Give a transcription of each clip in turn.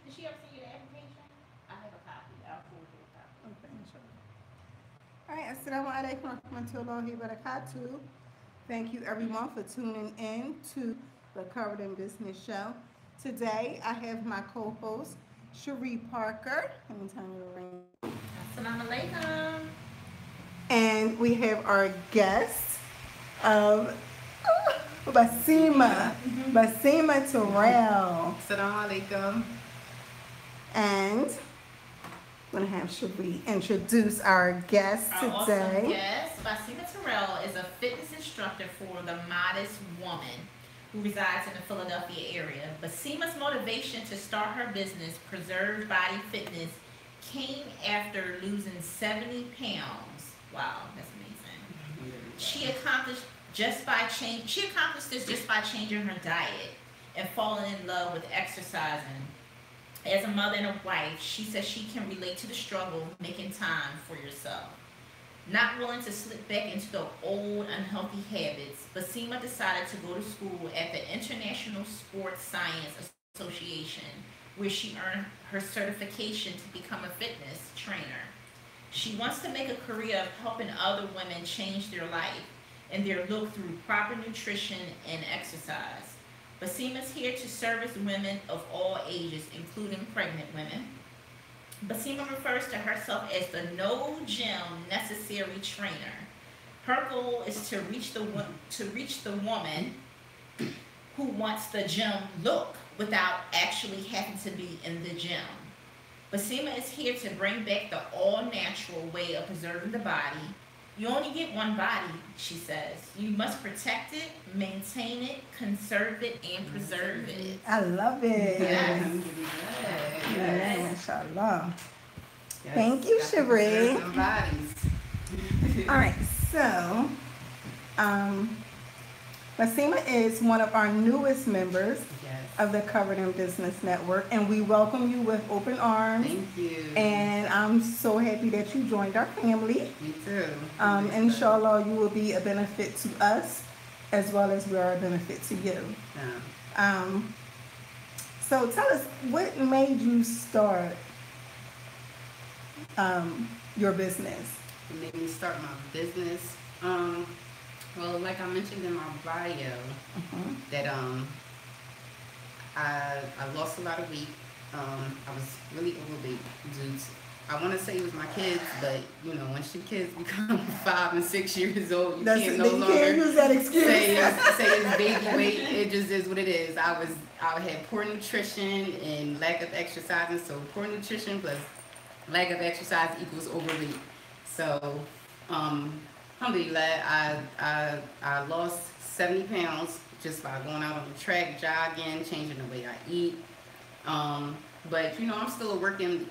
Did she ever send you the application? I have a copy. I'll forward you a copy. Okay, inshallah. All right, assalamu alaikum warahmatullahi wabarakatuh. Thank you everyone for tuning in to the Covered in Business Show. Today I have my co-host Cherie Parker. Let me turn it around. Assalamu alaikum. And we have our guest of Basimah, Basimah Terrell. Assalamu alaikum. And I'm going to have Cherie introduce our guest Our today. awesome guest, Basimah Terrell, is a fitness instructor for the Modest Woman who resides in the Philadelphia area. Basimah's motivation to start her business, Preserved Body Fitness, came after losing 70 pounds. Wow, that's amazing. She accomplished this just by changing her diet and falling in love with exercising. As a mother and a wife, she says she can relate to the struggle making time for yourself. Not willing to slip back into the old unhealthy habits, Basimah decided to go to school at the International Sports Science Association, where she earned her certification to become a fitness trainer. She wants to make a career of helping other women change their life and their look through proper nutrition and exercise. Basimah is here to service women of all ages, including pregnant women. Basimah refers to herself as the no gym necessary trainer. Her goal is to reach the woman who wants the gym look without actually having to be in the gym. Basimah is here to bring back the all-natural way of preserving the body. You only get one body, she says. You must protect it, maintain it, conserve it, and preserve it. I love it. Yes. Yeah, mashallah. Yes, Thank you, got to Cherie. preserve them bodies. All right, so Basimah is one of our newest members Yes. of the Covered in Business Network, and we welcome you with open arms. Thank you. And I'm so happy that you joined our family. Me too. Inshallah, you will be a benefit to us as well as we are a benefit to you. Yeah. So tell us, what made you start your business? It made me start my business. Well, like I mentioned in my bio, that I lost a lot of weight. I was really overweight due to, I want to say it was my kids, but you know, once your kids become 5 and 6 years old, you can't no longer use that excuse. say it's baby weight. It just is what it is. I had poor nutrition and lack of exercising. So poor nutrition plus lack of exercise equals overweight. So, alhamdulillah, I lost 70 pounds just by going out on the track, jogging, changing the way I eat. But you know, I'm still a working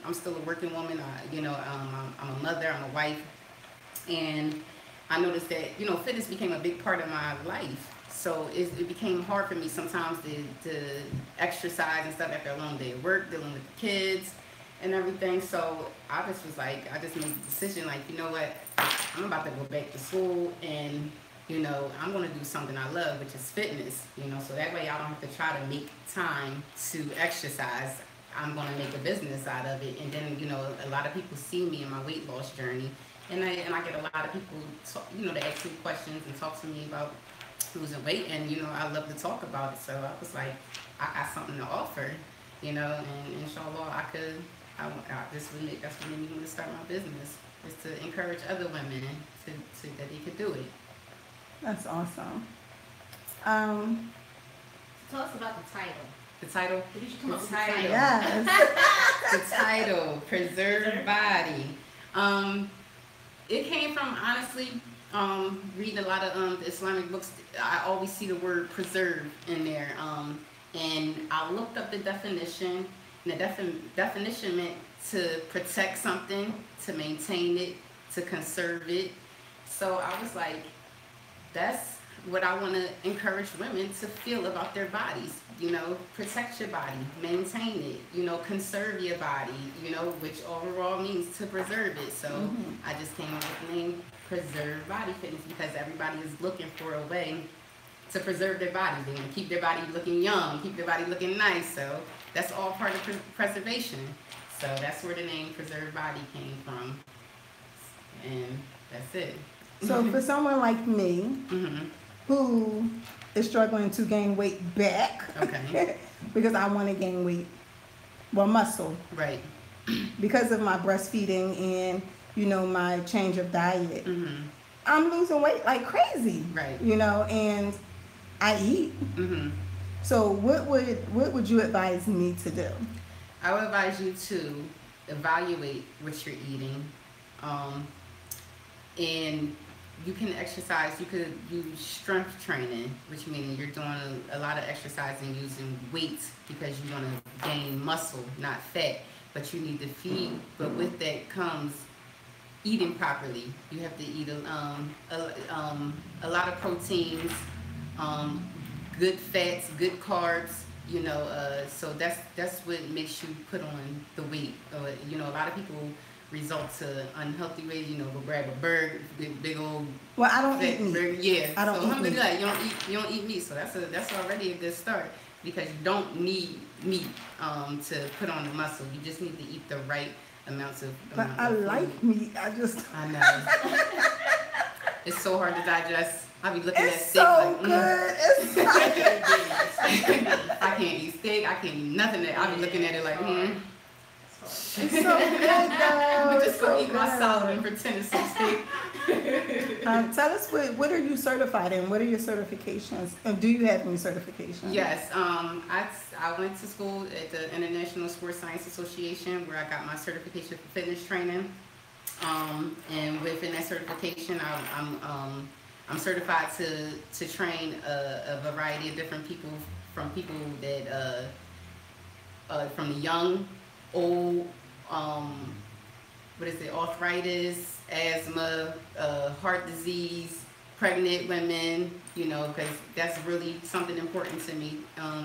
woman. I'm a mother, I'm a wife, and I noticed that, you know, fitness became a big part of my life. So it became hard for me sometimes to exercise and stuff after a long day of work, dealing with the kids and everything. So I just was like, I just made the decision, like, you know what, I'm about to go back to school, and you know, I'm going to do something I love, which is fitness, you know, so that way I don't have to try to make time to exercise. I'm going to make a business out of it. And then, you know, a lot of people see me in my weight loss journey, and I get a lot of people, you know, to ask me questions and talk to me about losing weight, and, you know, I love to talk about it. So I was like, I got something to offer, you know, and inshallah that's what made me want to start my business, is to encourage other women to that they could do it. That's awesome. Tell us about the title. The title? Where did you come up with the title. title? Yes. The title, Preserved Body. It came from, honestly, reading a lot of the Islamic books. I always see the word preserve in there. And I looked up the definition, and the definition meant to protect something, to maintain it, to conserve it. So I was like, that's what I want to encourage women to feel about their bodies. You know, protect your body, maintain it, you know, conserve your body, you know, which overall means to preserve it. So I just came up with the name Preserved Body Fitness, because everybody is looking for a way to preserve their body. They want to keep their body looking young, keep their body looking nice. So that's all part of preservation. So that's where the name Preserved Body came from. And that's it. So for someone like me, who is struggling to gain weight back, Okay. because I want to gain weight, well, muscle, Right. because of my breastfeeding and, you know, my change of diet, I'm losing weight like crazy. Right. You know, and I eat. So what would you advise me to do? I would advise you to evaluate what you're eating. And you can exercise, you could use strength training, which means you're doing a lot of exercising using weights because you want to gain muscle, not fat, but you need to feed. But with that comes eating properly. You have to eat a lot of proteins, good fats, good carbs, you know, so that's what makes you put on the weight. You know, a lot of people result to unhealthy weight, you know, go grab a burger, big old Well, I don't fat eat meat. burger. Yeah. I don't So eat alhamdulillah, meat. you don't eat meat, so that's already a good start because you don't need meat to put on the muscle. You just need to eat the right amounts of But I like meat. I know. It's so hard to digest. I'll be looking at it's steak so like, good. It's so I can't eat steak. I can't eat nothing. I'll be looking at it like, It's so good though. I'm It's just so gonna eat my good. salad and pretend it's some steak. Tell us what are you certified in? What are your certifications? And do you have any certifications? Yes, I went to school at the International Sports Science Association where I got my certification for fitness training. And within that certification, I'm certified to train a variety of different people, from people that from the young, old, arthritis, asthma, heart disease, pregnant women, you know, because that's really something important to me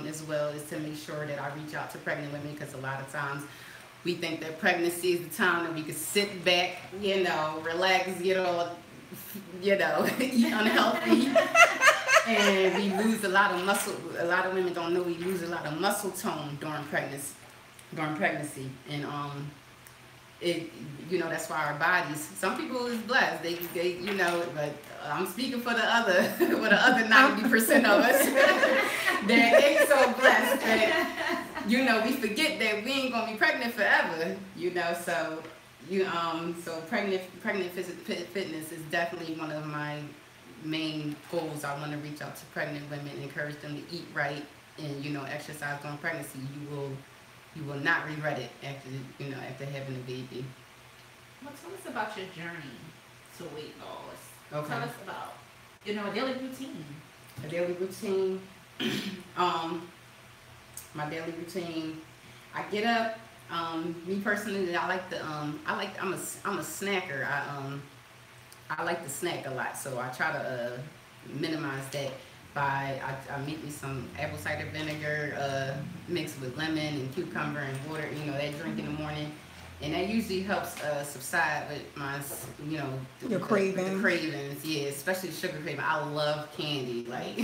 as well, is to make sure that I reach out to pregnant women, because a lot of times we think that pregnancy is the time that we could sit back, you know, relax, get all, you know, eat unhealthy. And we lose a lot of muscle. A lot of women don't know we lose a lot of muscle tone during pregnancy. And it, you know, that's why our bodies, some people is blessed. They you know, but I'm speaking for the other for the other 90% of us that ain't so blessed that, you know, we forget that we ain't gonna be pregnant forever, you know. So so pregnant fitness is definitely one of my main goals. I want to reach out to pregnant women, encourage them to eat right, and, you know, exercise during pregnancy. You will not regret it after having a baby. Well, tell us about your journey to weight loss. Okay. Tell us about, you know, a daily routine. A daily routine. My daily routine. I get up. Me personally, I'm a snacker. I like to snack a lot, so I try to minimize that by I make me some apple cider vinegar mixed with lemon and cucumber and water. You know, that drink in the morning, and that usually helps subside with my, you know, Your cravings. The cravings, yeah, especially the sugar craving. I love candy, like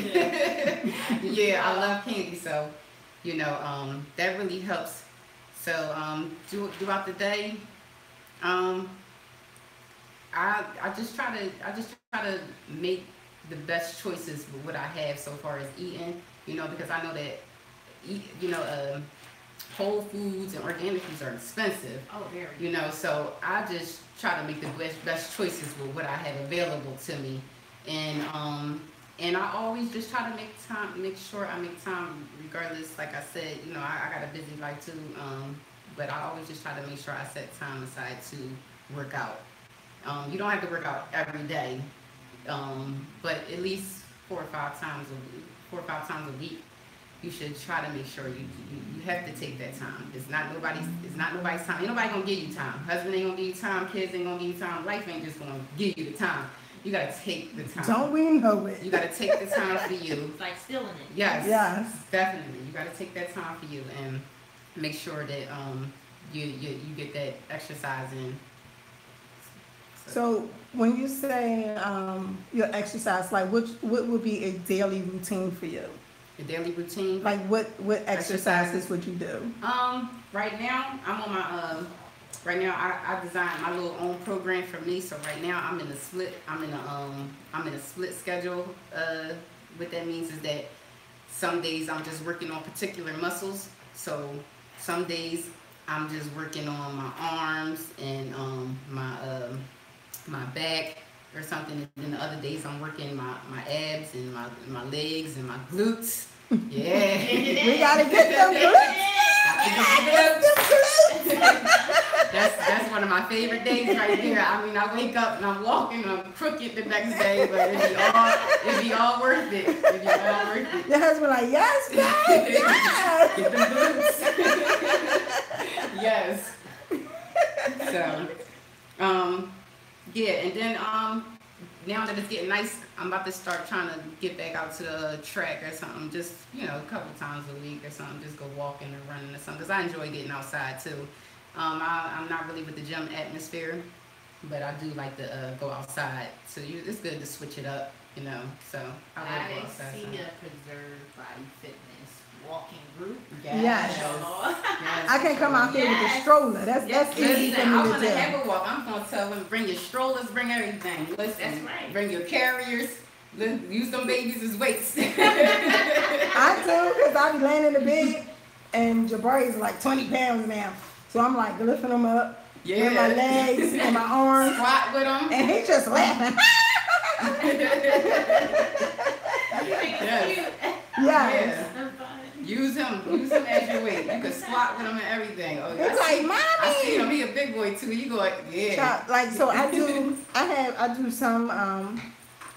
Yeah. I love candy. So, you know, that really helps. So throughout the day, I just try to make the best choices with what I have so far as eating, you know, because I know that whole foods and organic foods are expensive. Oh, very. You know, so I just try to make the best choices with what I have available to me, and I always just try to make sure I make time, regardless. Like I said, you know, I got a busy life too, but I always just try to make sure I set time aside to work out. You don't have to work out every day, but at least 4 or 5 times a week, you should try to make sure you have to take that time. It's not nobody's time. Ain't nobody gonna give you time. Husband ain't gonna give you time. Kids ain't gonna give you time. Life ain't just gonna give you the time. You gotta take the time. Don't we know it? You gotta take the time for you. It's like stealing it. Yes, definitely. You gotta take that time for you and make sure that you get that exercise in. So when you say your exercise, like what would be a daily routine for you? A daily routine. Like what exercises would you do? Right now I'm on my right now I designed my little own program for me. So right now I'm in a split. I'm in a split schedule. What that means is that some days I'm just working on particular muscles. So some days I'm just working on my arms and my back or something, and then the other days I'm working my abs and my legs and my glutes. Yeah. We gotta get them glutes. That's one of my favorite days right there. I mean, I wake up and I'm walking and I'm crooked the next day, but it'd be all worth it. It'd be all worth it. Your husband like, yes, babe, yes. Get them glutes. Yes. So, yeah, and then now that it's getting nice, I'm about to start trying to get back out to the track or something, just, you know, a couple times a week or something, just go walking or running or something, because I enjoy getting outside too. I'm not really with the gym atmosphere, but I do like to go outside, so it's good to switch it up, you know, so I like to go outside. I see a Preserve Body Fitness walking group. Yes. Yes. I can come out there with the stroller. That's easy for me I'm to gonna do. have a walk. I'm gonna tell them, bring your strollers, bring everything. Listen, That's right. Bring your carriers. Use them babies as weights. I do, because I be laying in the bed, and Jabari's like 20 pounds now. So I'm like lifting him up with my legs and my arms. Squat with them. And he just laughing. Yes. Yes. Yeah. Use him as your weight. You can squat with him and everything. Oh, It's like, mommy. I see him. He a big boy too. You go like, yeah. Like, so I do some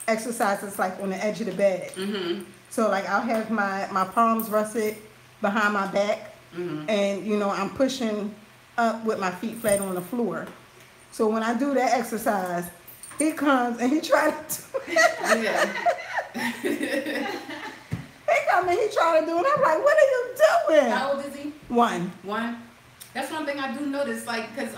exercises like on the edge of the bed. Mhm. So like I'll have my palms rested behind my back, and you know I'm pushing up with my feet flat on the floor. So when I do that exercise, he comes and he tries to do it. Yeah. He come and he try to do it. I'm like, what are you doing? How old is he? One. That's one thing I do notice, like, cause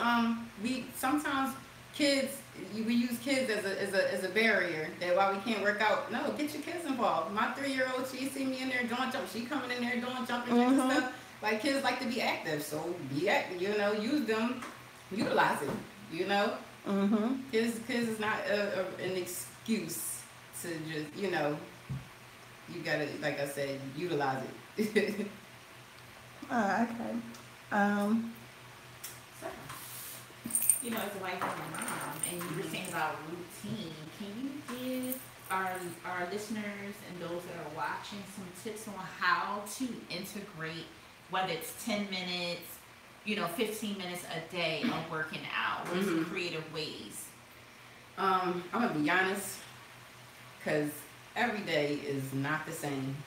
we sometimes kids, we use kids as a barrier that why we can't work out. No, get your kids involved. My 3-year-old, she see me in there doing jump. She coming in there doing jumping and stuff. Like, kids like to be active, so be active. You know, use them, utilize it. You know, kids is not an excuse to just, you know. You gotta, like I said, utilize it. Okay. So, you know, as a wife and a mom, and you were saying about routine, can you give our listeners and those that are watching some tips on how to integrate, whether it's 10 minutes, you know, 15 minutes a day of working out? What are some creative ways? I'm gonna be honest, because every day is not the same.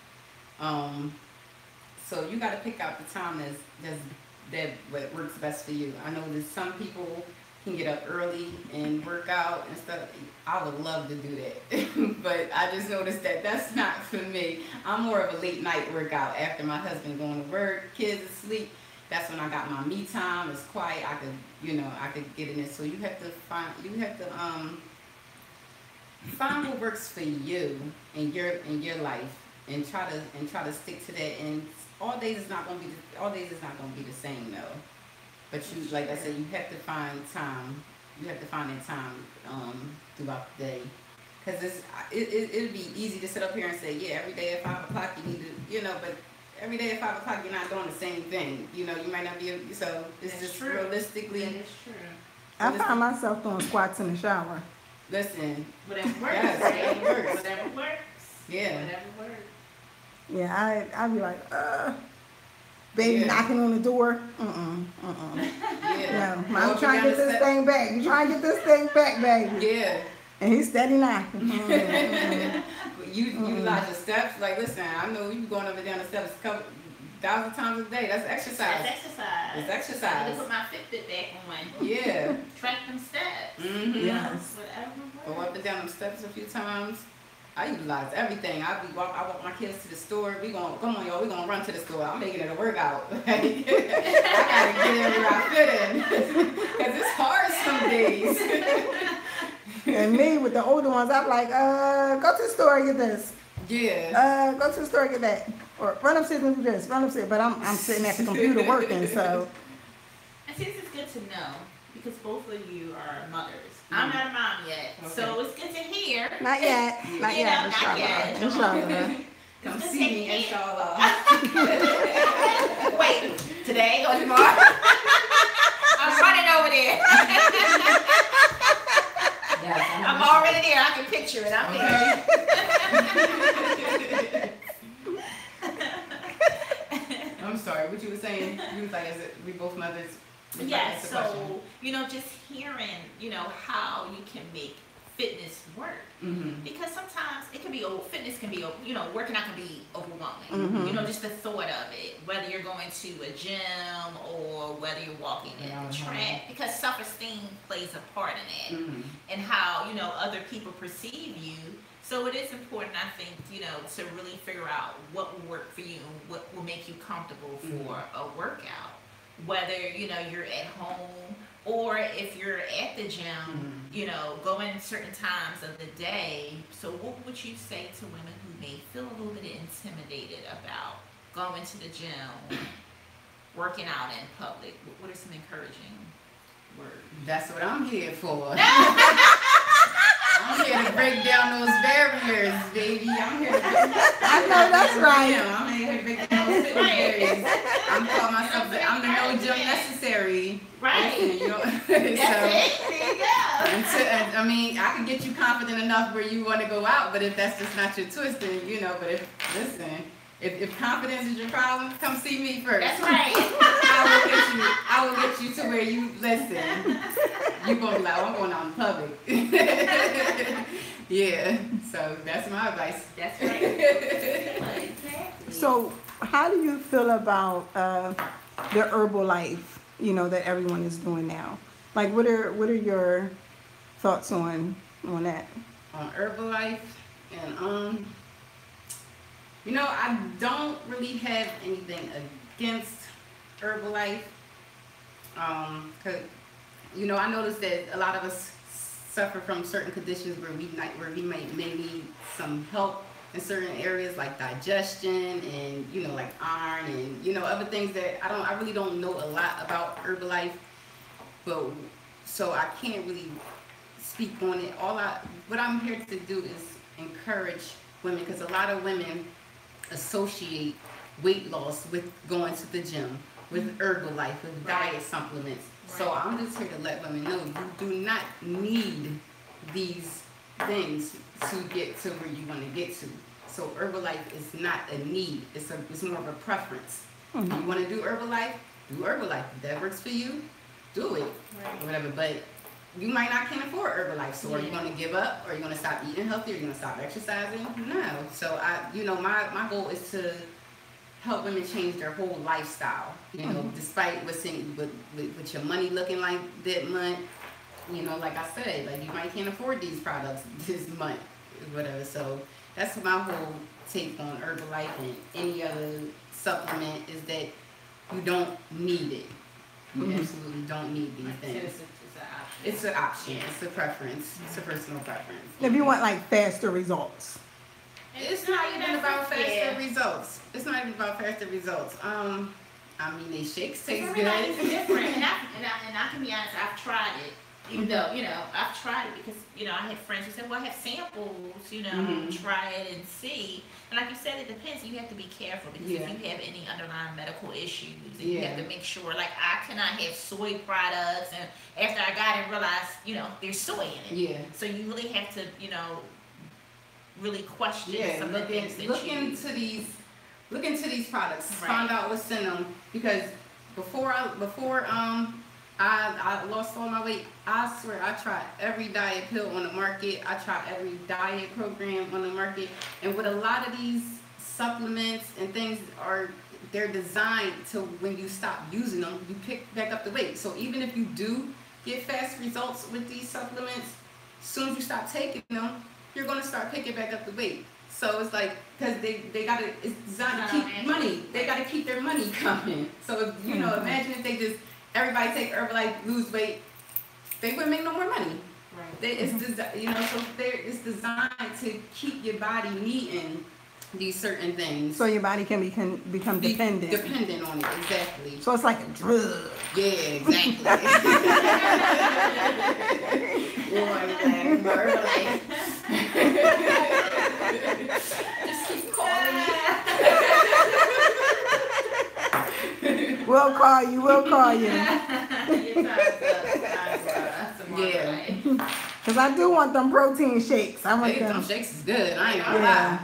So you got to pick out the time that what works best for you. I know that some people can get up early and work out and stuff. I would love to do that, but I just noticed that that's not for me. I'm more of a late night workout after my husband going to work, kids asleep. That's when I got my me time. It's quiet. I could get in it. So you have to find what works for you in your life, and try to stick to that. And all days is not gonna be the same though. But you, like I said, you have to find time. You have to find that time throughout the day, because it'd be easy to sit up here and say, yeah, every day at 5 o'clock you need to, you know, but every day at 5 o'clock you're not doing the same thing. You know, you might not be. So it's just true. Realistically. That is true. I find myself doing squats in the shower. Listen. Whatever works. Yes, whatever works. Whatever works. Yeah. Whatever works. Yeah, I be like, baby knocking on the door. Yeah. No, I'm trying to get this thing back. You trying to get this thing back, baby? Yeah. And he's steady knocking. You utilize your steps. Like, listen, I know you be going up and down the steps a couple 1,000 times a day. That's exercise. That's exercise. It's I exercise. need to put my Fitbit back on. Yeah. Track them steps. Yes. Whatever Go works. up and down them steps a few times. I utilize everything. I walk my kids to the store. Come on, y'all. We gonna run to the store. I'm making it a workout. I gotta get in where I fit in, cause it's hard some days. And me with the older ones, I'm like, go to the store and get this. Yeah. Go to the store and get that. Or run upstairs and do this. Run upstairs. But I'm sitting at the computer working, so. And see, this is good to know because both of you are mothers. I'm not a mom yet, so it's good to hear. Not yet. Not yet. Not yet. Inshallah. Come see me, inshallah. Wait, today or tomorrow? I'm running over there. I'm already there. I can picture it. I'm there. I'm sorry. What you were saying? You was like, is it we both mothers? Yeah. So just hearing, how you can make fitness work. Mm-hmm. Because sometimes it can be fitness can be, working out can be overwhelming. Mm-hmm. Just the thought of it, whether you're going to a gym or whether you're walking in a track, because self-esteem plays a part in it, and how, other people perceive you. So it is important, I think, to really figure out what will work for you and what will make you comfortable for a workout. Whether, you're at home or if you're at the gym, going certain times of the day. So what would you say to women who may feel a little bit intimidated about going to the gym, working out in public? What are some encouraging words? That's what I'm here for. I'm here to break down those barriers, baby. I'm here to I know that's right. I'm here to break down those barriers. I'm calling myself I'm the no gym necessary. Right. Listen, That's it. There you go. I mean, I can get you confident enough where you want to go out, but if that's just not your twist, then but if confidence is your problem, come see me first. That's right. I will get you to where you listen. You're gonna be like, I'm going out in public. Yeah. So that's my advice. That's right. Exactly. So how do you feel about the Herbalife, that everyone is doing now? Like, what are your thoughts on that? On Herbalife, and I don't really have anything against Herbalife. Cause I noticed that a lot of us suffer from certain conditions where we may need some help in certain areas like digestion and like iron and other things that I really don't know a lot about Herbalife, but so I can't really speak on it. What I'm here to do is encourage women, because a lot of women associate weight loss with going to the gym, with Herbalife, with diet supplements. Right. So I'm just here to let women know you do not need these things to get to where you want to get to. So Herbalife is not a need. It's more of a preference. Mm-hmm. You want to do Herbalife? Do Herbalife. If that works for you, do it. Right. Or whatever. But you might not can afford Herbalife. So are you going to give up? Or are you going to stop eating healthy? Are you going to stop exercising? No. So my goal is to help women change their whole lifestyle. Despite what's with your money looking like that month. Like I said, like you might can't afford these products this month, whatever. So that's my whole take on Herbalife and any other supplement, is that you don't need it. You absolutely don't need these things. It's an option. It's a preference. It's a personal preference. If you want like faster results. It's not even about faster results. It's not even about faster results. They shakes taste good. It's different, and I can be honest. I've tried it. Even though, I've tried it because, I had friends who said, well, I have samples, try it and see. And like you said, it depends. You have to be careful because if you have any underlying medical issues, you have to make sure, like, I cannot have soy products. And after I got it, realized, there's soy in it. Yeah. So you really have to, really question some of the things that look into these products, find out what's in them. Because before I lost all my weight, I swear I tried every diet pill on the market. I tried every diet program on the market. And with a lot of these supplements and things, they're designed to, when you stop using them, you pick back up the weight. So even if you do get fast results with these supplements, as soon as you stop taking them, you're going to start picking back up the weight. So it's like, because it's designed to keep money. They got to keep their money coming. So, imagine if they just, everybody take Herbalife, lose weight, they wouldn't make no more money. Right. So it's designed to keep your body needing these certain things. So your body can become dependent. Dependent on it, exactly. So it's like a drug. Yeah, exactly. Just keep calling me. We'll call you. Yeah. Because I do want them protein shakes. I want them. Them shakes is good. I ain't gonna lie.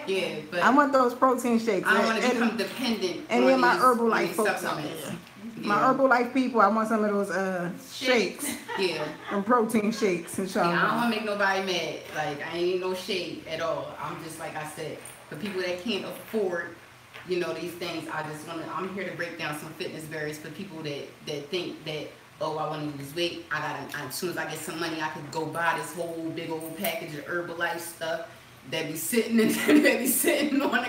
Yeah, but I want those protein shakes. I don't want to become dependent. Any of my these Herbalife folks out supplements. there. Yeah. My Herbalife people, I want some of those shakes. Yeah. And protein shakes, inshallah. Yeah, I don't want to make nobody mad. Like, I ain't no shade at all. I'm just, like I said, for people that can't afford, these things, I'm here to break down some fitness barriers for people that think that, oh, I want to lose weight. As soon as I get some money, I could go buy this whole big old package of Herbalife stuff that be sitting on the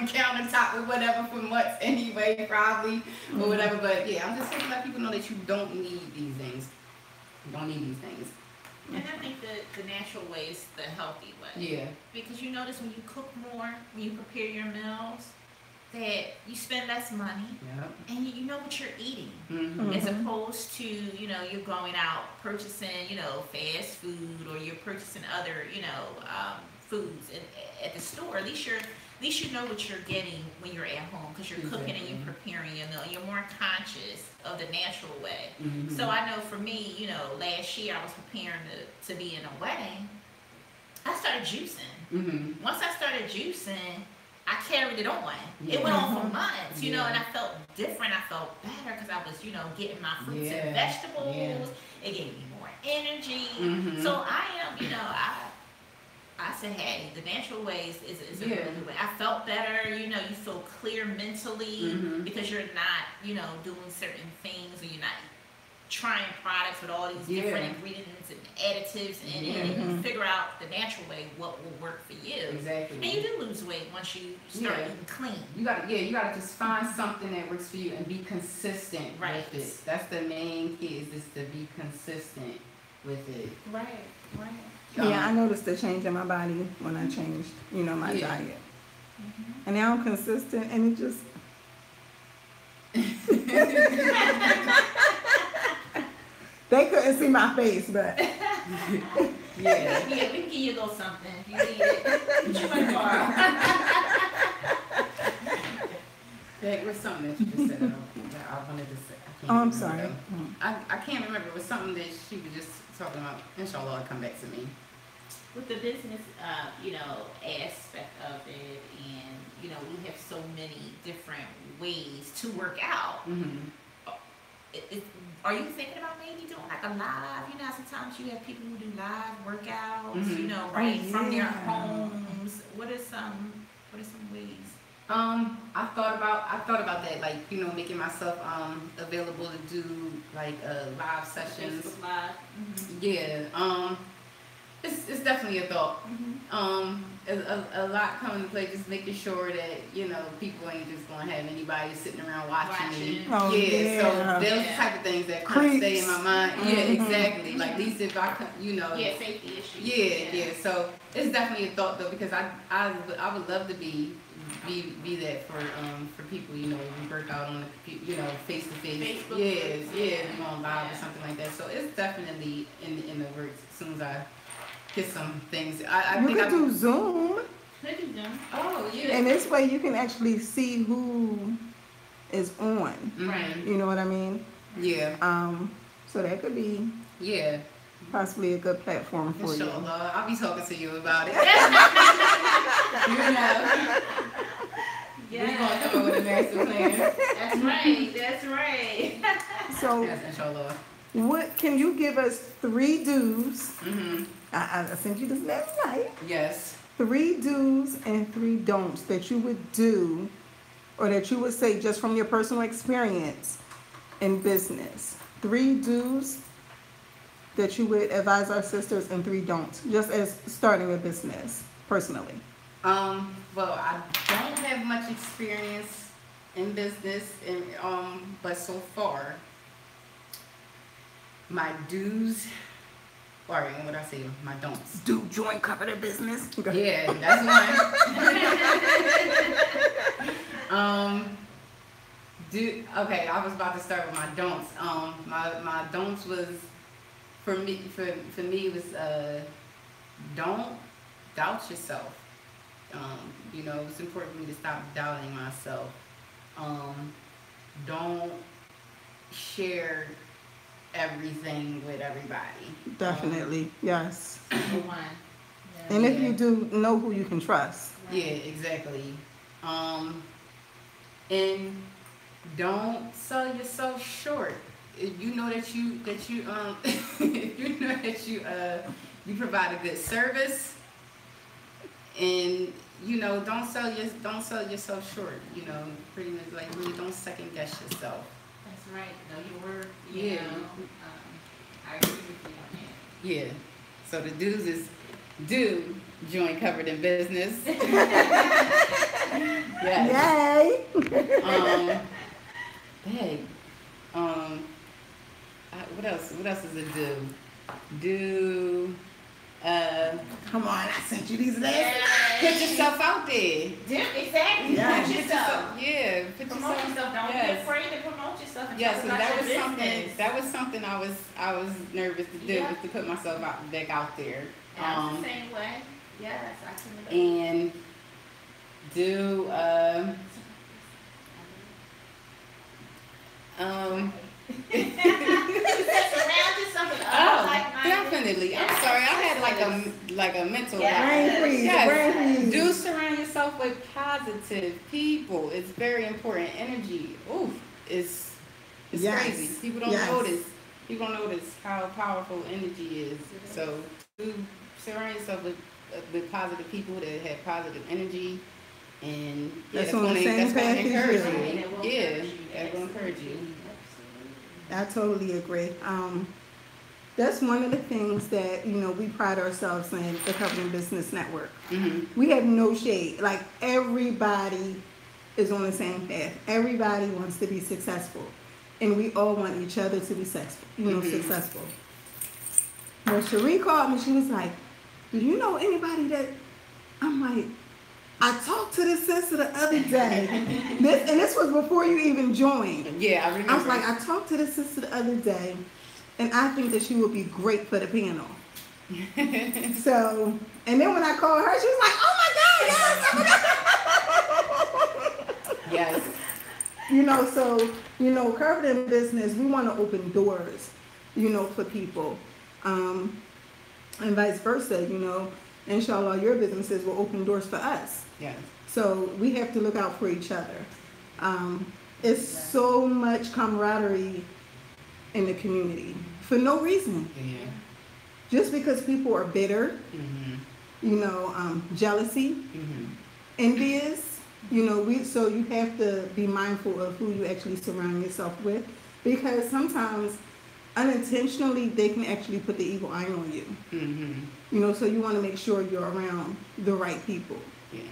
countertop or whatever for months anyway, probably, or whatever. But yeah, I'm just here to let people know that you don't need these things. You don't need these things. And I think the natural way is the healthy way. Yeah. Because you notice when you cook more, when you prepare your meals, that you spend less money, and you know what you're eating, as opposed to you're going out purchasing fast food, or you're purchasing other foods at the store. At least you know what you're getting when you're at home, because you're cooking and you're preparing your meal. You're more conscious of the natural way. So I know for me, last year I was preparing to be in a wedding. I started juicing. Once I started juicing, I carried it on. It went on for months, and I felt different. I felt better because I was, getting my fruits and vegetables. It gave me more energy. So I am, I said, hey, the natural way is a really good way. I felt better, you feel clear mentally because you're not, doing certain things, or you're not trying products with all these different ingredients and additives in it, and you figure out the natural way what will work for you. Exactly. And you do lose weight once you start eating clean. You gotta just find something that works for you and be consistent with it. That's the main key, is just to be consistent with it. Right. Yeah, I noticed the change in my body when I changed, my diet. And now I'm consistent, and it just... They couldn't see my face, but... Yeah, we can give you a little something if you need it. What you want to borrow? There was something that you just said that I wanted to say. I'm sorry. I can't remember. It was something that she was just talking about. Inshallah, it'll come back to me. With the business, aspect of it, and we have so many different ways to work out. Are you thinking about maybe doing like a live? Sometimes you have people who do live workouts. From their homes. What are some ways? I thought about that, like making myself available to do like live sessions. Facebook Live. Yeah. It's definitely a thought. A lot coming into play, just making sure that people ain't just gonna have anybody sitting around watching me. Oh, So those type of things that kind of stay in my mind. Yeah, exactly. Like, at least if I can, Safety issues. Yeah. So it's definitely a thought though, because I would love to be that for people. We work out on the face to face. Facebook. Yeah, on live or something like that. So it's definitely in the works. As soon as I get some things, I you think could do Zoom. Oh yeah. And this way you can actually see who is on. Right. You know what I mean? Yeah. So that could be possibly a good platform for you. Inshallah, I'll be talking to you about it. We're gonna come up with a master plan. That's right. So, yes, inshallah. what can you give us 3 do's? I sent you this last night. Yes. 3 do's and 3 don'ts that you would do, or that you would say just from your personal experience in business. 3 do's that you would advise our sisters, and 3 don'ts, just as starting a business personally. Well, I don't have much experience in business, but so far, my do's Or what I say, my don'ts. Do join cover the business. Yeah, that's one. Okay, I was about to start with my don'ts. My don'ts was for me was don't doubt yourself. It's important for me to stop doubting myself. Don't share everything with everybody. Definitely, yes. Number one. Yeah. And if you do, know who you can trust. Yeah, exactly. And don't sell yourself short. If you know that you if you know that you provide a good service, and don't sell yourself short. Pretty much like really don't second guess yourself. That's right. Know your worth. Yeah. I agree with you on that. Yeah. So the dudes is do join covered in business. Yes. Yay! Hey. What else? What else is a do? Do. Come on, I sent you these lists. Put yourself out there. Exactly. Yeah. Promote yourself. Yeah. Promote yourself. Don't be afraid to promote yourself. And Yes, talk and about that your was something. business. That was something I was nervous to do, was to put myself back out there. And I'm the same way. Yes, I can relate. And do Surround yourself with other like-minded. definitely. I'm sorry, I had like a mental Brain freeze, Yes. brain freeze. Do surround yourself with positive people. It's very important. Energy, it's Yes. crazy. People don't Yes. notice. People don't notice how powerful energy is. So do surround yourself with positive people that have positive energy, and That's on the same path as encourage you. you. Yeah, that will encourage you. I totally agree. That's one of the things that we pride ourselves in the Covering Business Network. Mm-hmm. We have no shade. Like everybody is on the same path. Everybody wants to be successful, and we all want each other to be successful. When Cherie called me, she was like, "Do you know anybody that?" I'm like, "I talked to this sister the other day." This was before you even joined. Yeah, I remember. I was like, "I talked to this sister the other day, and I think that she would be great for the panel." So, and then when I called her, she was like, "Oh my God, yes!" Yes. So Covered in Business, we want to open doors, for people, and vice versa. Inshallah, your businesses will open doors for us. Yes. So we have to look out for each other. It's so much camaraderie in the community for no reason. Yeah. Just because people are bitter, Mm-hmm. jealousy, Mm-hmm. envious. So you have to be mindful of who you actually surround yourself with, because sometimes unintentionally they can actually put the evil eye on you. Mm-hmm. So you want to make sure you're around the right people. Yeah.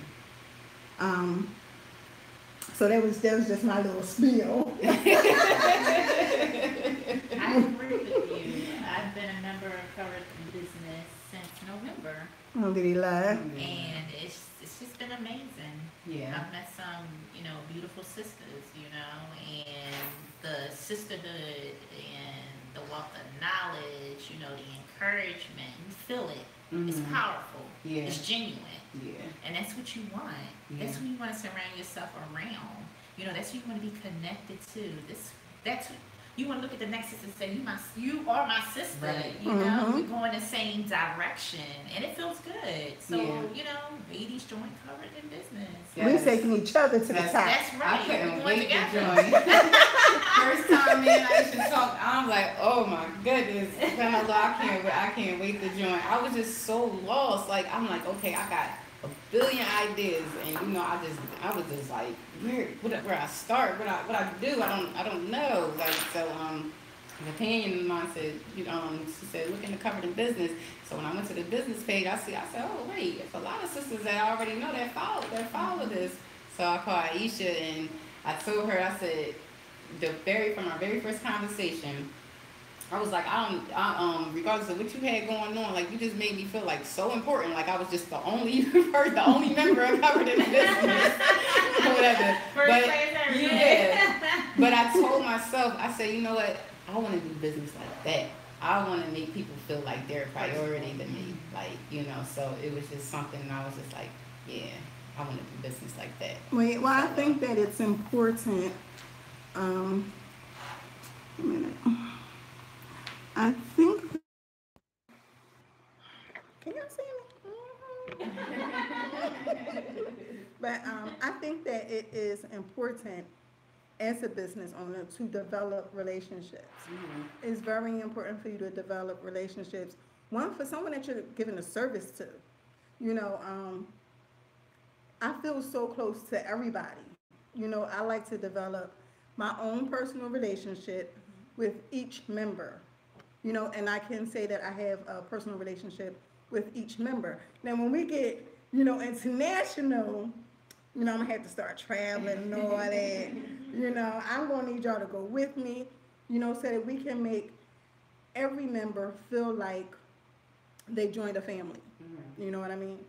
So that was just my little spiel. I agree with you. I've been a member of Covered in Business since November, Alhamdulillah. and it's just been amazing. Yeah. I've met some, beautiful sisters, and the sisterhood and the wealth of knowledge, the encouragement, you feel it. It's Mhm. powerful. Yeah. It's genuine. Yeah. And that's what you want. That's Yeah. what you want to surround yourself around. That's what you want to be connected to. That's what you want to look at the next sister and say, you are my sister. Right. We're going the same direction, and it feels good. So Yeah. ladies join Covered in Business. Yes. We're taking each other to the top. That's I right. couldn't We're wait going to together. join. First time me and Aisha talked, I'm like, oh my goodness, I can't wait to join. I was just so lost. Like, I'm like, okay, I got a billion ideas, and I was just like, where I start, what I do, I don't know. Like, so a companion of mine said, she said, look into Covered in Business. So when I went to the business page, I said, oh wait, there's a lot of sisters that I already know that follow this. So I called Aisha and I told her, I said, from our very first conversation, I was like, regardless of what you had going on, like you just made me feel like so important. Like I was just the only the only member of covered in the business or whatever. But yeah, but I told myself, I said, you know what? I want to do business like that. I want to make people feel like they're a priority to me. Like, you know, so it was just something I was just like, yeah, I want to do business like that. Well, I think that it's important. A minute. I think. Can y'all see me? But I think that it is important as a business owner to develop relationships. It's very important for you to develop relationships. One, for someone that you're giving a service to. You know, I feel so close to everybody. You know, I like to develop my own personal relationship with each member. You know, and I can say that I have a personal relationship with each member. Now, when we get, you know, international, you know, I'm gonna have to start traveling and all that. You know, I'm gonna need y'all to go with me, you know, so that we can make every member feel like they joined a family. You know what I mean?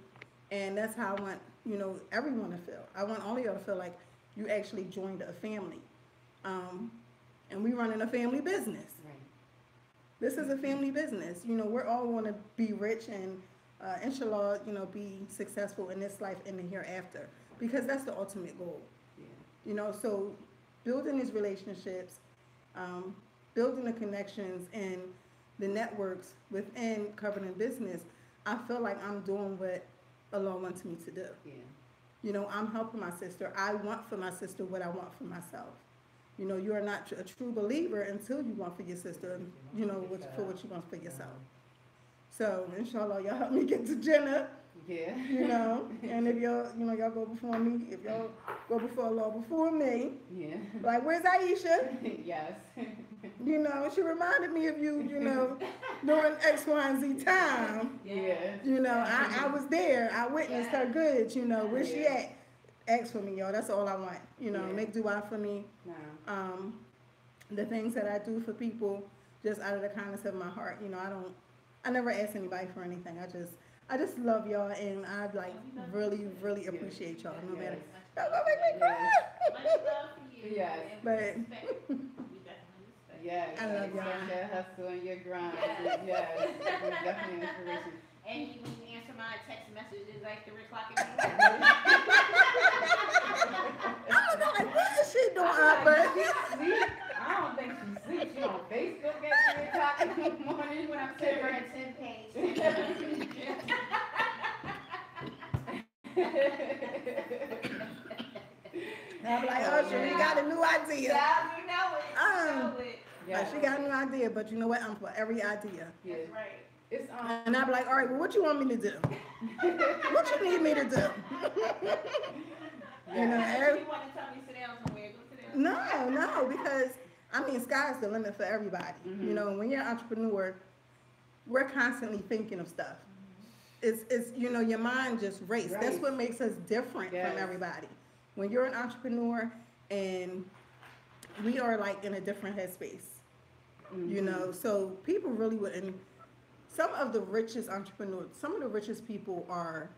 And that's how I want, you know, everyone to feel. I want all of y'all to feel like you actually joined a family. And we running a family business. This is a family business. You know, we're all going to be rich and, inshallah, you know, be successful in this life and the hereafter. Because that's the ultimate goal. You know, so building these relationships, building the connections and the networks within Covered in Business, I feel like I'm doing what Allah wants me to do. You know, I'm helping my sister. I want for my sister what I want for myself. You know, you are not a true believer until you want for your sister, you know, for what you want for yourself. So, inshallah, y'all help me get to Jannah. You know, and if y'all, you know, y'all go before me, if y'all go before Allah before me, like, where's Aisha? You know, she reminded me of you, you know, during X, Y, and Z time. You know, I was there. I witnessed her goods, you know, where she at? Ask for me, y'all. That's all I want. You know, make dua for me. The things that I do for people, just out of the kindness of my heart. You know, I never ask anybody for anything. I just love y'all, and I like really, really appreciate y'all. No matter, y'all gonna make me cry. But I love y'all. Your hustle and your grind. It's definitely inspiration. And when you answer my text messages like 3 o'clock in the morning. I was like, what is she doing, but I don't think she sleeps. She on Facebook at 3 o'clock in the morning when I'm sitting Her her 10 page. I'm like, oh, she got a new idea. Yeah, you know it. You know it. She got a new idea, but you know what? I'm for every idea. That's right. It's And I'm like, all right, well, what you want me to do? What you need me to do? You know, You want to tell me to sit down somewhere, go sit down. no, because I mean, sky's the limit for everybody. You know, when you're an entrepreneur, we're constantly thinking of stuff. It's you know, your mind just races. That's what makes us different from everybody. When you're an entrepreneur, and we are like in a different headspace. You know, so people really wouldn't. Some of the richest entrepreneurs, some of the richest people are,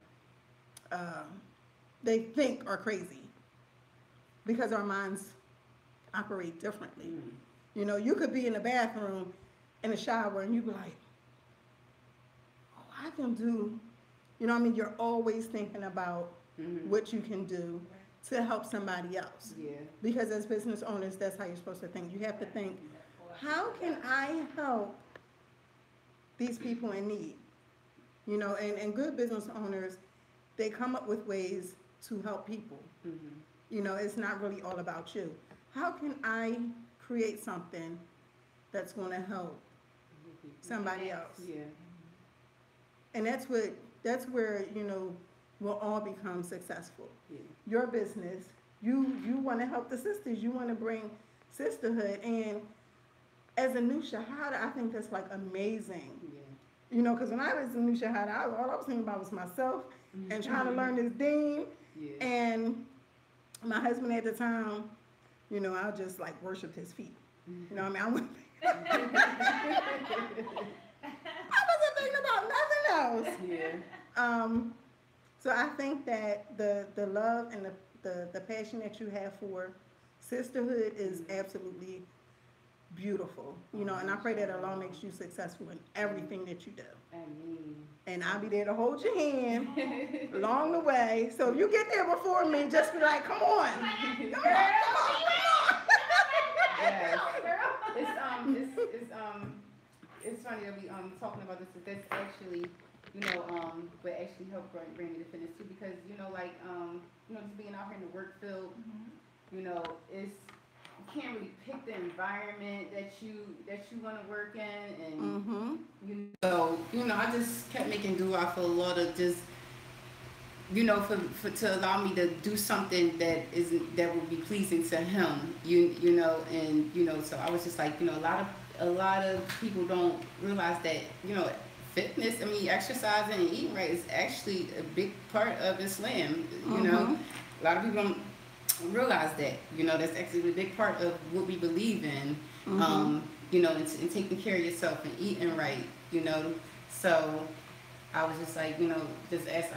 they think are crazy because our minds operate differently. You know, you could be in the bathroom, in the shower, and you be like, oh, I can do, you know what I mean? You're always thinking about what you can do to help somebody else. Because as business owners, that's how you're supposed to think. You have to think, how can I help these people in need? You know, and good business owners, they come up with ways to help people. You know, it's not really all about you. How can I create something that's going to help somebody else? And that's where, you know, we'll all become successful. Your business, you want to help the sisters. You want to bring sisterhood. And as a new shahada, I think that's like amazing. You know, because when I was a new shahada, all I was thinking about was myself and trying to learn this deen. And my husband at the time, you know, I just like worshiped his feet. You know what I mean? I wasn't thinking about nothing else. Yeah. So I think that the love and the passion that you have for sisterhood is absolutely beautiful. You know, and I pray that Allah makes you successful in everything that you do. Amen. And I'll be there to hold your hand along the way. So if you get there before me, just be like, come on. Come on. Yes. It's funny that we talking about this. That's actually, you know, what actually helped bring me to fitness too, because you know, like you know, just being out here in the work field, you know, it's you can't really pick the environment that you want to work in, and you know, so you know, I just kept making dua for Allah to just, you know, for to allow me to do something that will be pleasing to Him, you know, and you know, so I was just like, you know, a lot of people don't realize that, you know, fitness, I mean, exercising and eating right is actually a big part of Islam. You know, a lot of people don't realize that. You know, that's actually a big part of what we believe in. You know, and taking care of yourself and eating right. You know, so I was just like, you know, I just asked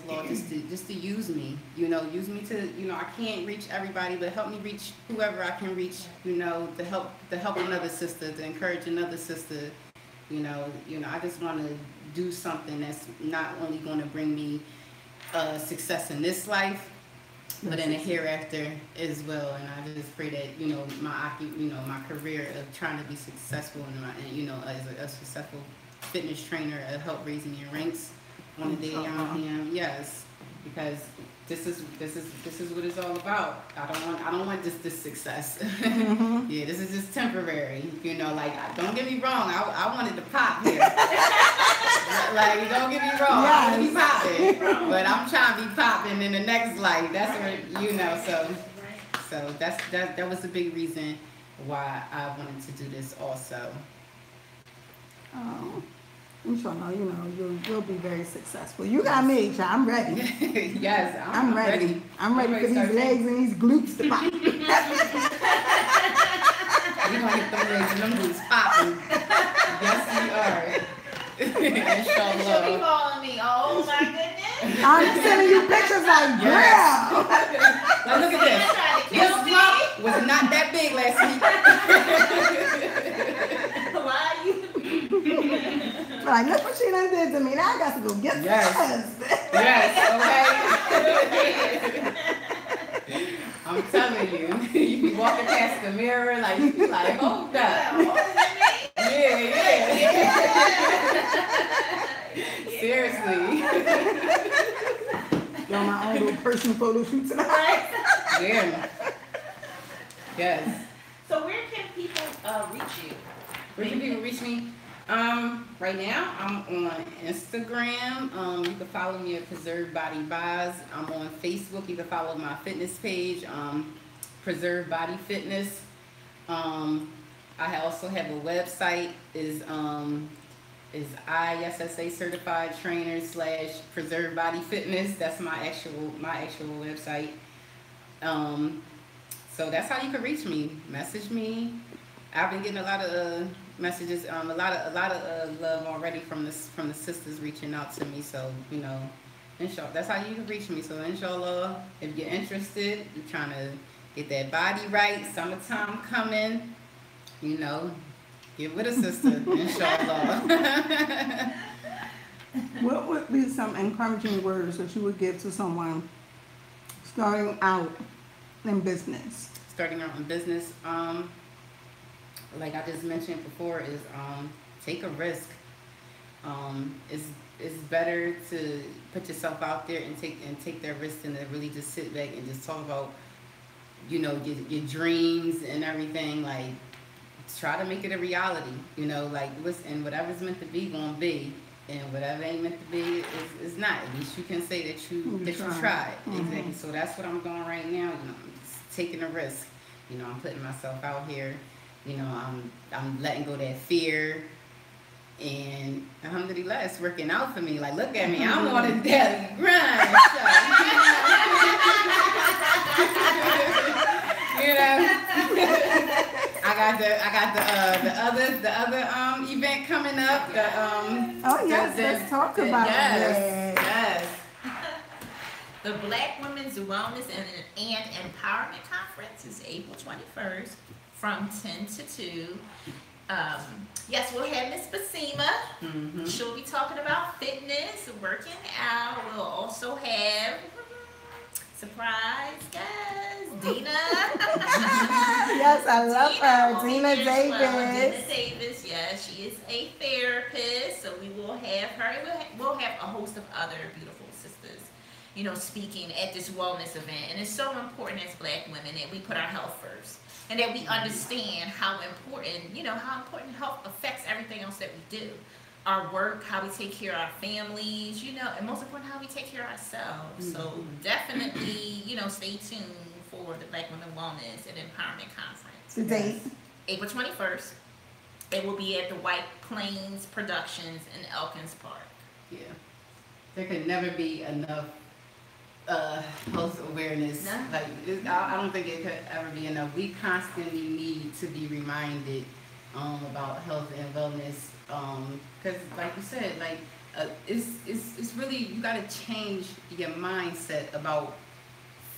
the Lord just to use me. You know, use me to, you know, I can't reach everybody, but help me reach whoever I can reach. You know, to help another sister, to encourage another sister. You know, I just want to do something that's not only going to bring me success in this life, but in the hereafter as well. And I just pray that, you know, my career of trying to be successful and you know, as a successful fitness trainer, help raising your ranks on the day I am. Yes, because this is what it's all about. I don't want this success. Yeah, this is just temporary. You know, like, don't get me wrong. I wanted to pop here. Like, don't get me wrong. Yes. I want to be popping, but I'm trying to be popping in the next life. That's what, you know. So that was the big reason why I wanted to do this also. Oh. Inshallah, you know, you'll be very successful. You got me, child. I'm ready. Yes, I'm ready. I'm ready for these legs and these glutes to pop. You're going to get them legs and them glutes popping. Yes, you are. Inshallah. She'll be calling me. Oh, my goodness. I'm sending you pictures like, girl. Now look at this. This lump was not that big last week. Why are you? Like, look what she done did to me. Now I got to go get some husband. Yes, okay. I'm telling you, you be walking past the mirror like, you be like, hold up. Yeah. Seriously. You're my own little personal photo shoot tonight. Yeah. Yes. So where can people reach you? Where can people reach me? Right now I'm on Instagram. You can follow me at Preserve Body Buys. I'm on Facebook. You can follow my fitness page, Preserve Body Fitness. I also have a website, is ISSA Certified Trainer / Preserve Body Fitness. That's my actual website. So that's how you can reach me. Message me. I've been getting a lot of messages, a lot of love already from the sisters reaching out to me. So, you know, inshallah, that's how you can reach me. So inshallah, if you're interested, you're trying to get that body right, summertime coming, you know, get with a sister, inshallah. What would be some encouraging words that you would give to someone starting out in business? Starting out in business, like I just mentioned before, is take a risk. It's better to put yourself out there and take that risk than to really just sit back and just talk about, you know, your dreams and everything. Like, try to make it a reality. You know, like, listen, whatever's meant to be gonna be, and whatever ain't meant to be is not. At least you can say that you tried. Exactly. So that's what I'm doing right now. You know, I'm just taking a risk. You know, I'm putting myself out here. You know, I'm letting go of that fear, and alhamdulillah, it's working out for me. Like, look at me, I'm on a daily grind. You know, I the other event coming up. Oh yes, let's talk about yes, it. Yes. The Black Women's Wellness and Empowerment Conference is April 21st from 10 to 2. Yes, we'll have Miss Basimah. Mm-hmm. She'll be talking about fitness, working out. We'll also have surprise guest Dina. Yes, I love her, Dina Davis. Davis. Dina Davis, yes, she is a therapist, so we will have her. We'll have a host of other beautiful sisters, speaking at this wellness event. And it's so important as Black women that we put our health first. And that we understand how important health affects everything else that we do. Our work, how we take care of our families, and most important, how we take care of ourselves. Mm-hmm. So definitely, stay tuned for the Black Women Wellness and Empowerment Conference. The date? April 21st. It will be at the White Plains Productions in Elkins Park. Yeah. There could never be enough health awareness. No. I don't think it could ever be enough. We constantly need to be reminded about health and wellness, because like you said, it's really, you got to change your mindset about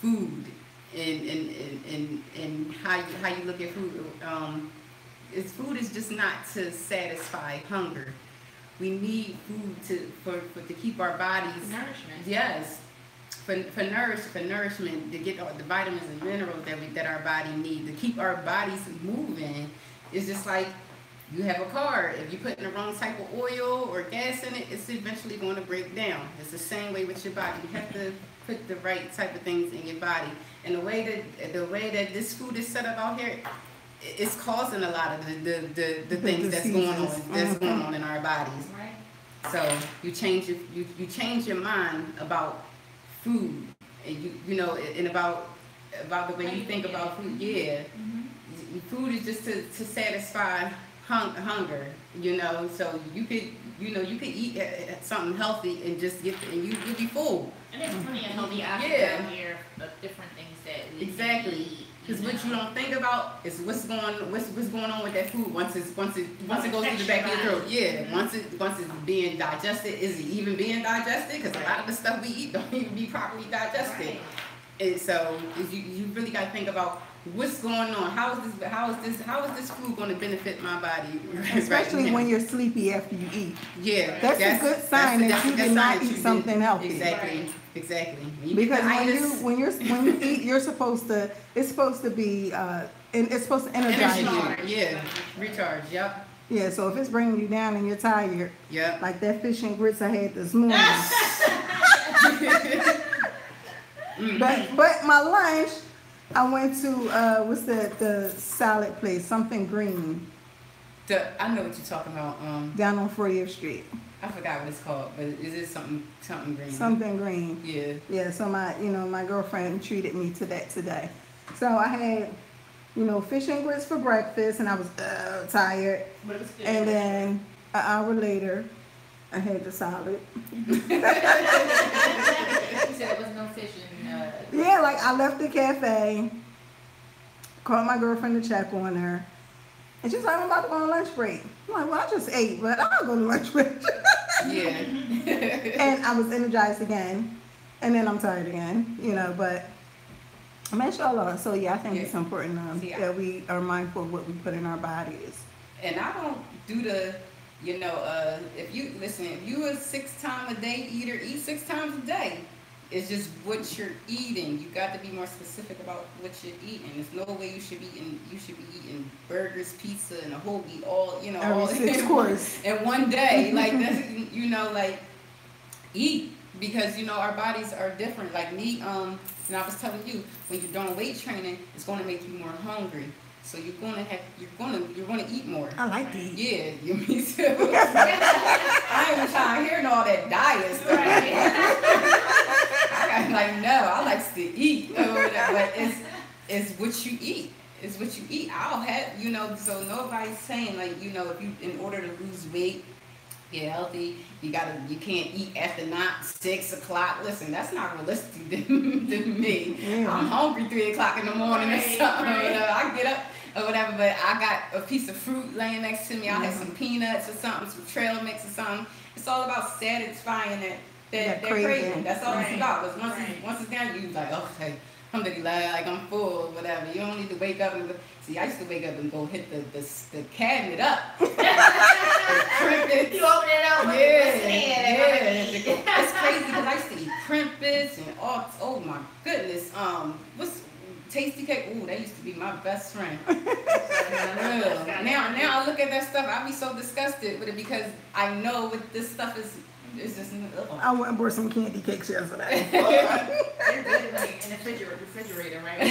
food and how you look at food. Food is just not to satisfy hunger. We need food to keep our bodies Nourishment. Yes. For nourishment, to get all the vitamins and minerals that our body needs, to keep our bodies moving. It's just like you have a car. If you put in the wrong type of oil or gas in it, it's eventually going to break down. It's the same way with your body. You have to put the right type of things in your body. And the way that this food is set up out here, it's causing a lot of the things that's going on in our bodies. Right. So you change your mind about food, and and about the way you think about food. Yeah. Mm-hmm. Food is just to satisfy hunger, so you could eat something healthy and just you'll be full. And there's plenty of healthy options out here of different things that we exactly. Because what you don't think about is what's going on with that food once it goes through the back of your throat. Yeah, mm-hmm. once it's being digested, is it even being digested? Because a lot of the stuff we eat don't even be properly digested. Right. And so you really got to think about what's going on. How is this food going to benefit my body? Especially right when you're sleepy after you eat. Yeah, that's a good sign that you did not eat something healthy. Exactly. Right. Exactly. Because when you eat, it's supposed to be it's supposed to energize you. Yeah, recharge. Yep. Yeah. So if it's bringing you down and you're tired, yep. Like that fish and grits I had this morning. But my lunch, I went to what's the salad place? Something green. I know what you're talking about. Down on 40th Street. I forgot what it's called, but is it something green? Something green. Yeah. Yeah. So my girlfriend treated me to that today. So I had fish and grits for breakfast, and I was tired. But it was good. And then an hour later, I had the salad. You said there was no fish in. Yeah, I left the cafe, called my girlfriend to check on her, and she's like, "I'm about to go on lunch break." I'm like, "Well, I just ate, but I'll go to lunch break." Yeah. And I was energized again, and then I'm tired again, but mashallah. So yeah, I think it's important that we are mindful of what we put in our bodies. And I don't do if you a 6 times a day eater, eat 6 times a day. It's just what you're eating. You got to be more specific about what you're eating. There's no way you should be eating burgers, pizza, and a whole wheat all 6 course in one day. That's eat, because our bodies are different. Like me, and I was telling you, when you're doing weight training, it's going to make you more hungry. So you're gonna eat more. I like to eat. Yeah, me too. I ain't even trying to hear all that diet stuff. I like to eat. But it's what you eat. It's what you eat. I'll have so nobody's saying if you in order to lose weight, get healthy, you can't eat after 6 o'clock. Listen, that's not realistic to me. Yeah. I'm hungry 3 o'clock in the morning or something. Right. I get up or whatever. But I got a piece of fruit laying next to me. I had some peanuts or something, some trail mix or something. It's all about satisfying that craving. That's all it's about. Because once it's done, you like, oh, hey, alhamdulillah, like I'm full or whatever. You don't need to wake up and see. I used to wake up and go hit the cabinet up. You open it up. It's crazy because I used to eat crimpets and all. Oh my goodness. What's tasty cake? Ooh, that used to be my best friend. Now I look at that stuff, I be so disgusted with it because I know what this stuff is. It's just. I went and bought some candy cakes yesterday. They're good in the refrigerator, right?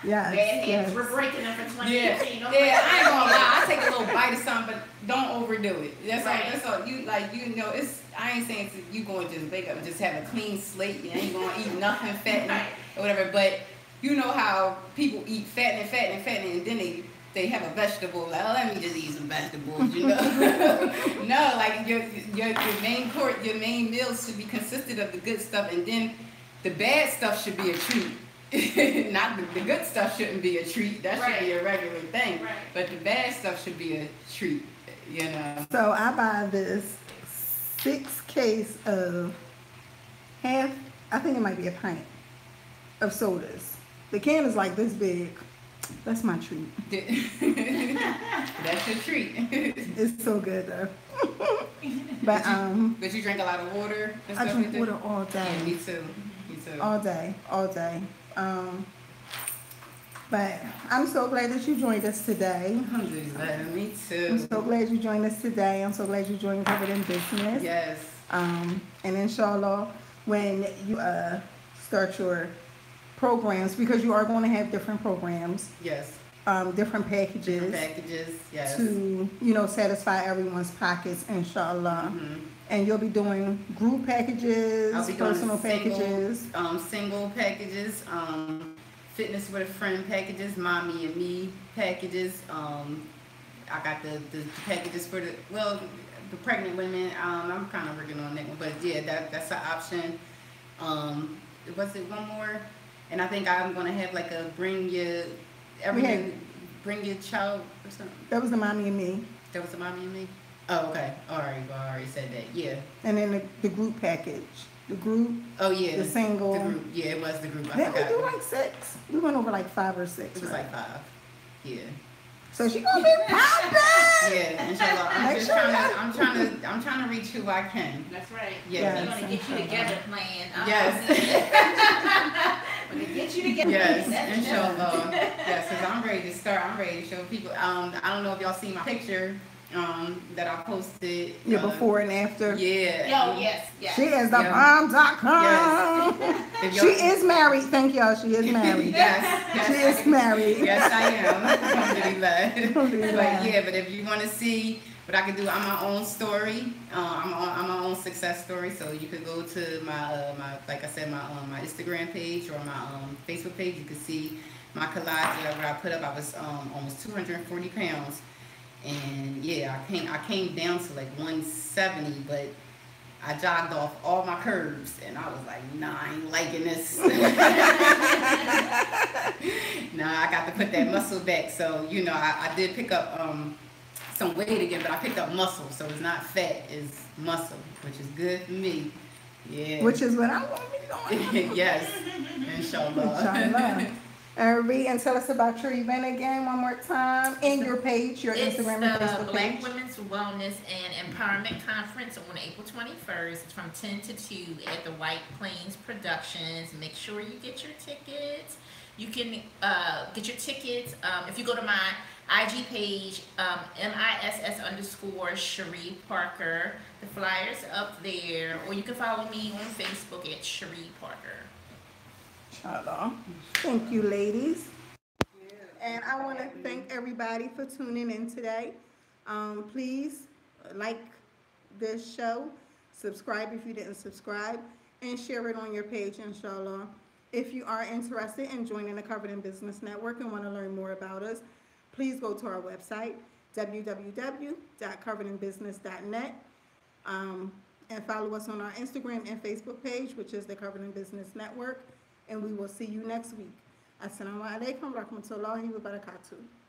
Yes. Bad hands. We're breaking them for 2015. I ain't gonna lie. I take a little bite of something, but don't overdo it. That's all. You it's. I ain't saying you going to just wake up and just have a clean slate. You ain't gonna eat nothing fattening or whatever. But you know how people eat fattening, and then they have a vegetable. Like, oh, let me just eat some vegetables. You know. No, like your main meals should be consisted of the good stuff, and then the bad stuff should be a treat. Not the good stuff shouldn't be a treat. That should be a regular thing. Right. But the bad stuff should be a treat. You know. So I buy this 6 case of half. I think it might be a pint of sodas. The can is like this big. That's my treat. That's your treat. It's so good though. But you drink a lot of water and stuff. I drink water all day. Yeah, me too. All day. But I'm so glad that you joined us today. Alhamdulillah, me too. I'm so glad you joined us today. I'm so glad you joined Covered in Business. Yes. And inshallah, when you start your programs, because you are going to have different programs. Yes. Different packages. Yes. To satisfy everyone's pockets, inshallah. Mm-hmm. And you'll be doing group packages, personal packages. Single packages, fitness with a friend packages, mommy and me packages. I got the packages for the pregnant women. I'm kind of working on that one, but yeah, that's an option. Was it one more? And I think I'm gonna have like a bring your child or something. That was the mommy and me. That was the mommy and me. Oh, okay. All right. Well, I already said that. Yeah. And then the group package. The group. Oh, yeah. The single. The group. Yeah, it was the group. Didn't we do like 6? We went over like 5 or 6. It was like 5. Yeah. So she gonna be popping. Yeah, inshallah. I'm trying to reach who I can. That's right. Yeah. We're gonna get you together, plan. Yes. We're gonna get you together. Yes, inshallah. Yes, because I'm ready to start. I'm ready to show people. I don't know if y'all see my picture that I posted. Yeah, before and after. Yeah. Oh, yes. She is the bomb.com. Yes. She is married. Thank y'all. She is married. Yes. She is married. Yes, I am. Alhamdulillah. But if you want to see what I can do, I'm my own story. I'm my own success story. So you could go to my like I said, my Instagram page or my Facebook page. You can see my collage where I put up. I was almost 240 pounds. And yeah, I came down to like 170, but I jogged off all my curves, and I was like, nah, I ain't liking this. Nah, I got to put that muscle back. So I did pick up some weight again, but I picked up muscle, so it's not fat, it's muscle, which is good for me. Yeah. Which is what I want to be doing. Yes, inshallah. Inshallah. Read and tell us about your event again one more time. And your page, your Instagram and Facebook Black page. Women's Wellness and Empowerment Conference on April 21st. It's from 10 to 2 at the White Plains Productions. Make sure you get your tickets. You can get your tickets if you go to my IG page, MISS_Cherie Parker. The flyer's up there. Or you can follow me on Facebook at Cherie Parker. Inshallah. Thank you, ladies. And I want to thank everybody for tuning in today. Please like this show, subscribe if you didn't subscribe, and share it on your page, inshallah. If you are interested in joining the Covered in Business Network and want to learn more about us, please go to our website, www.coveredinbusiness.net, and follow us on our Instagram and Facebook page, which is the Covered in Business Network. And we will see you next week. Assalamu alaikum rahmatullahi wa barakatuh.